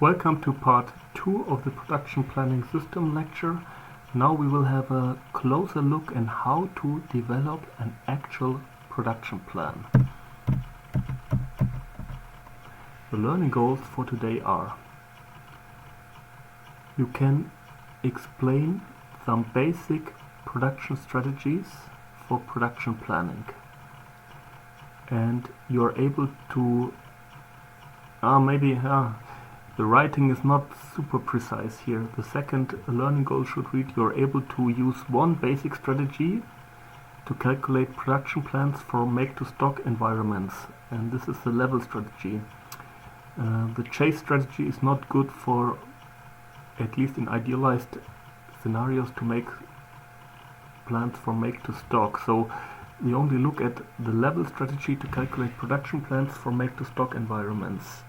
Welcome to part 2 of the production planning system lecture. Now we will have a closer look at how to develop an actual production plan. The learning goals for today are: you can explain some basic production strategies for production planning, and you're able to the writing is not super precise here. The second learning goal should read: you're able to use one basic strategy to calculate production plans for make-to-stock environments, and this is the level strategy. The chase strategy is not good for, at least in idealized scenarios, to make plans for make-to-stock. So we only look at the level strategy to calculate production plans for make-to-stock environments.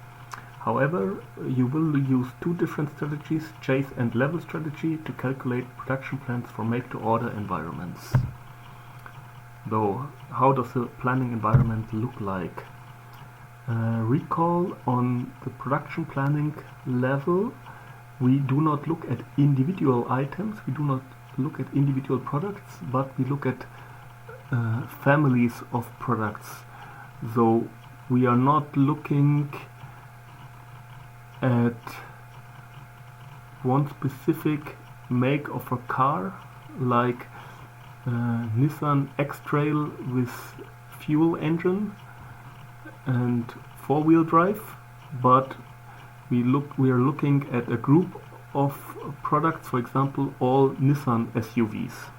However, you will use two different strategies, chase and level strategy, to calculate production plans for make-to-order environments. Though, how does the planning environment look like? Recall, on the production planning level, we do not look at individual items, we do not look at individual products, but we look at families of products. So we are not looking at one specific make of a car, like Nissan X-Trail with fuel engine and four-wheel drive, but we are looking at a group of products, for example, all Nissan SUVs.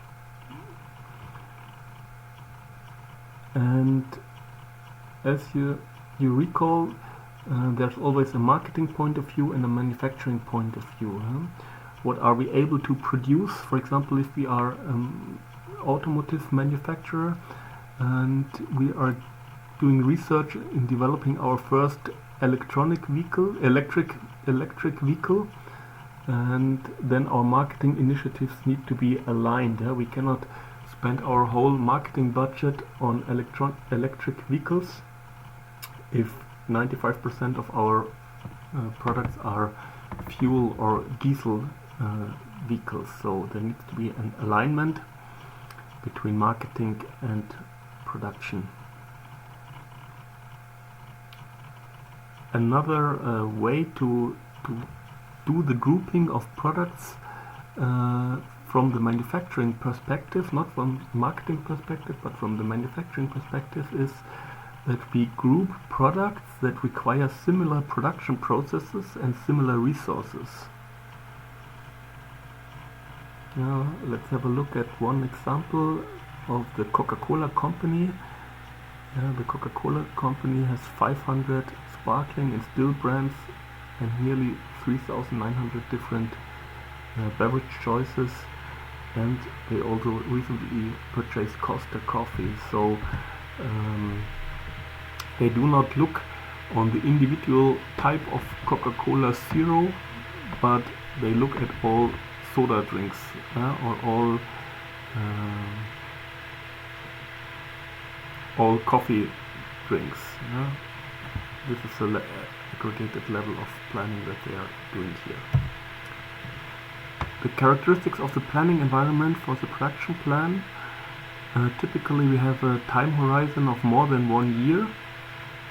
And as you recall, there's always a marketing point of view and a manufacturing point of view. What are we able to produce? For example, if we are automotive manufacturer and we are doing research in developing our first electric vehicle, and then our marketing initiatives need to be aligned. We cannot spend our whole marketing budget on electric vehicles if 95% of our products are fuel or diesel vehicles. So there needs to be an alignment between marketing and production. Another way to do the grouping of products from the manufacturing perspective, not from the marketing perspective, but from the manufacturing perspective, is that we group products that require similar production processes and similar resources. Now let's have a look at one example of the Coca-Cola company. The Coca-Cola company has 500 sparkling and still brands and nearly 3,900 different beverage choices, and they also recently purchased Costa coffee. So they do not look on the individual type of Coca-Cola Zero, but they look at all soda drinks or all coffee drinks. This is the aggregated level of planning that they are doing here. The characteristics of the planning environment for the production plan: typically we have a time horizon of more than 1 year,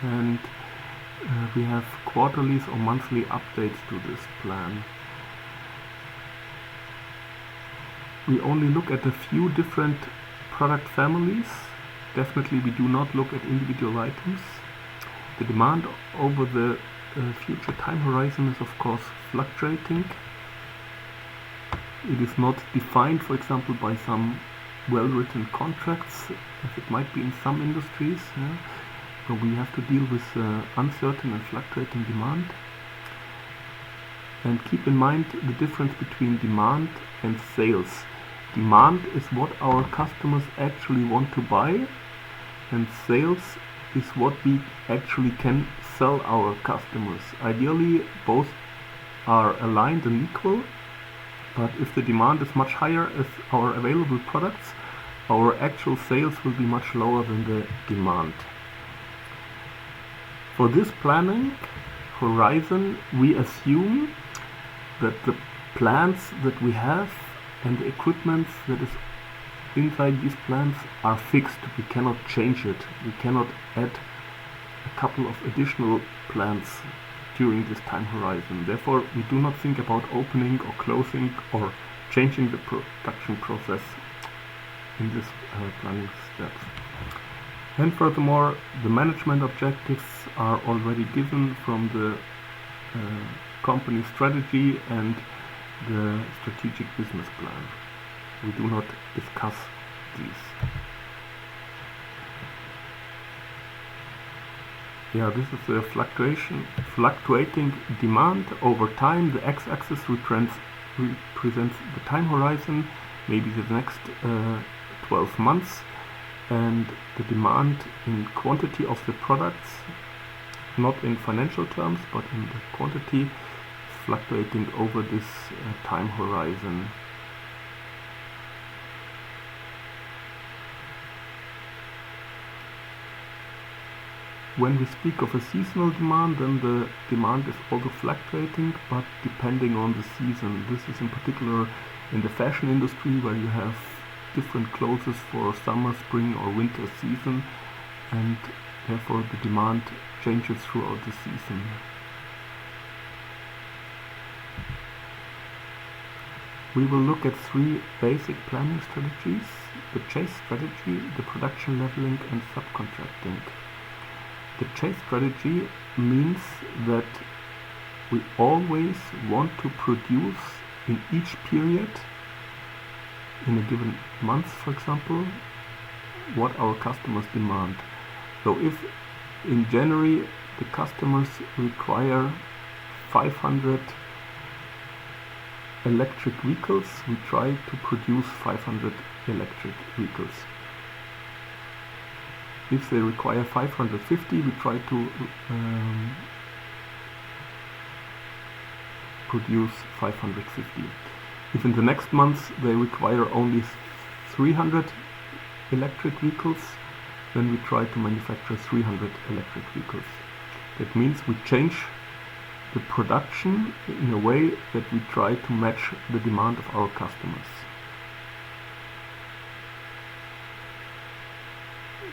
and we have quarterly or monthly updates to this plan. We only look at a few different product families. Definitely we do not look at individual items. The demand over the future time horizon is of course fluctuating. It is not defined, for example, by some well-written contracts, as it might be in some industries. So we have to deal with uncertain and fluctuating demand. And keep in mind the difference between demand and sales. Demand is what our customers actually want to buy, and sales is what we actually can sell our customers. Ideally, both are aligned and equal, but if the demand is much higher as our available products, our actual sales will be much lower than the demand. For this planning, horizon, we assume that the plants that we have and the equipment that is inside these plants are fixed. We cannot change it. We cannot add a couple of additional plants during this time horizon. Therefore, we do not think about opening or closing or changing the production process in this planning steps. And furthermore, the management objectives are already given from the company strategy and the strategic business plan. We do not discuss these. Yeah, this is the fluctuating demand over time. The x-axis represents the time horizon, maybe the next 12 months, and the demand in quantity of the products, not in financial terms, but in the quantity, is fluctuating over this time horizon. When we speak of a seasonal demand, then the demand is also fluctuating, but depending on the season. This is in particular in the fashion industry, where you have different clothes for summer, spring or winter season, and therefore the demand changes throughout the season. We will look at three basic planning strategies: the chase strategy, the production leveling and subcontracting. The chase strategy means that we always want to produce in each period, in a given month for example, what our customers demand. So if in January the customers require 500 electric vehicles, we try to produce 500 electric vehicles. If they require 550, we try to produce 550. If in the next month they require only 300 electric vehicles, then we try to manufacture 300 electric vehicles. That means we change the production in a way that we try to match the demand of our customers.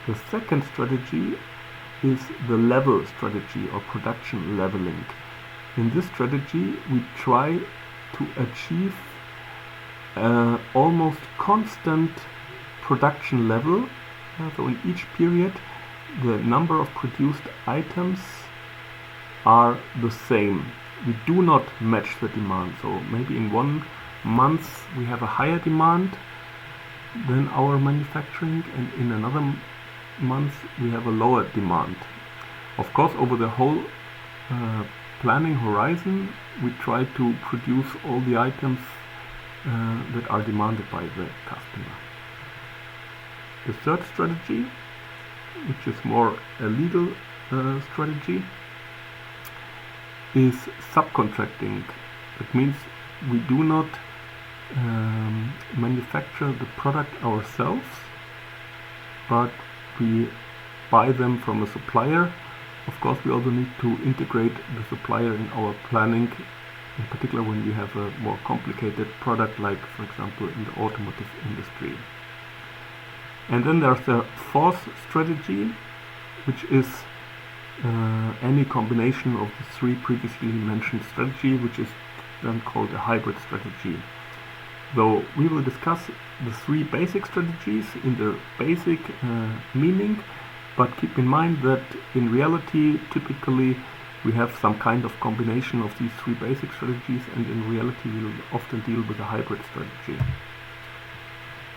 The second strategy is the level strategy, or production leveling. In this strategy we try to achieve almost constant production level. So in each period the number of produced items are the same. We do not match the demand. So maybe in one month we have a higher demand than our manufacturing, and in another month we have a lower demand. Of course, over the whole planning horizon we try to produce all the items that are demanded by the customer. The third strategy, which is more a legal strategy, is subcontracting. That means we do not manufacture the product ourselves, but we buy them from a supplier. Of course, we also need to integrate the supplier in our planning, in particular when we have a more complicated product, like for example in the automotive industry. And then there's the fourth strategy, which is any combination of the three previously mentioned strategy, which is then called a hybrid strategy. So we will discuss the three basic strategies in their basic meaning, but keep in mind that in reality typically we have some kind of combination of these three basic strategies, and in reality we will often deal with a hybrid strategy.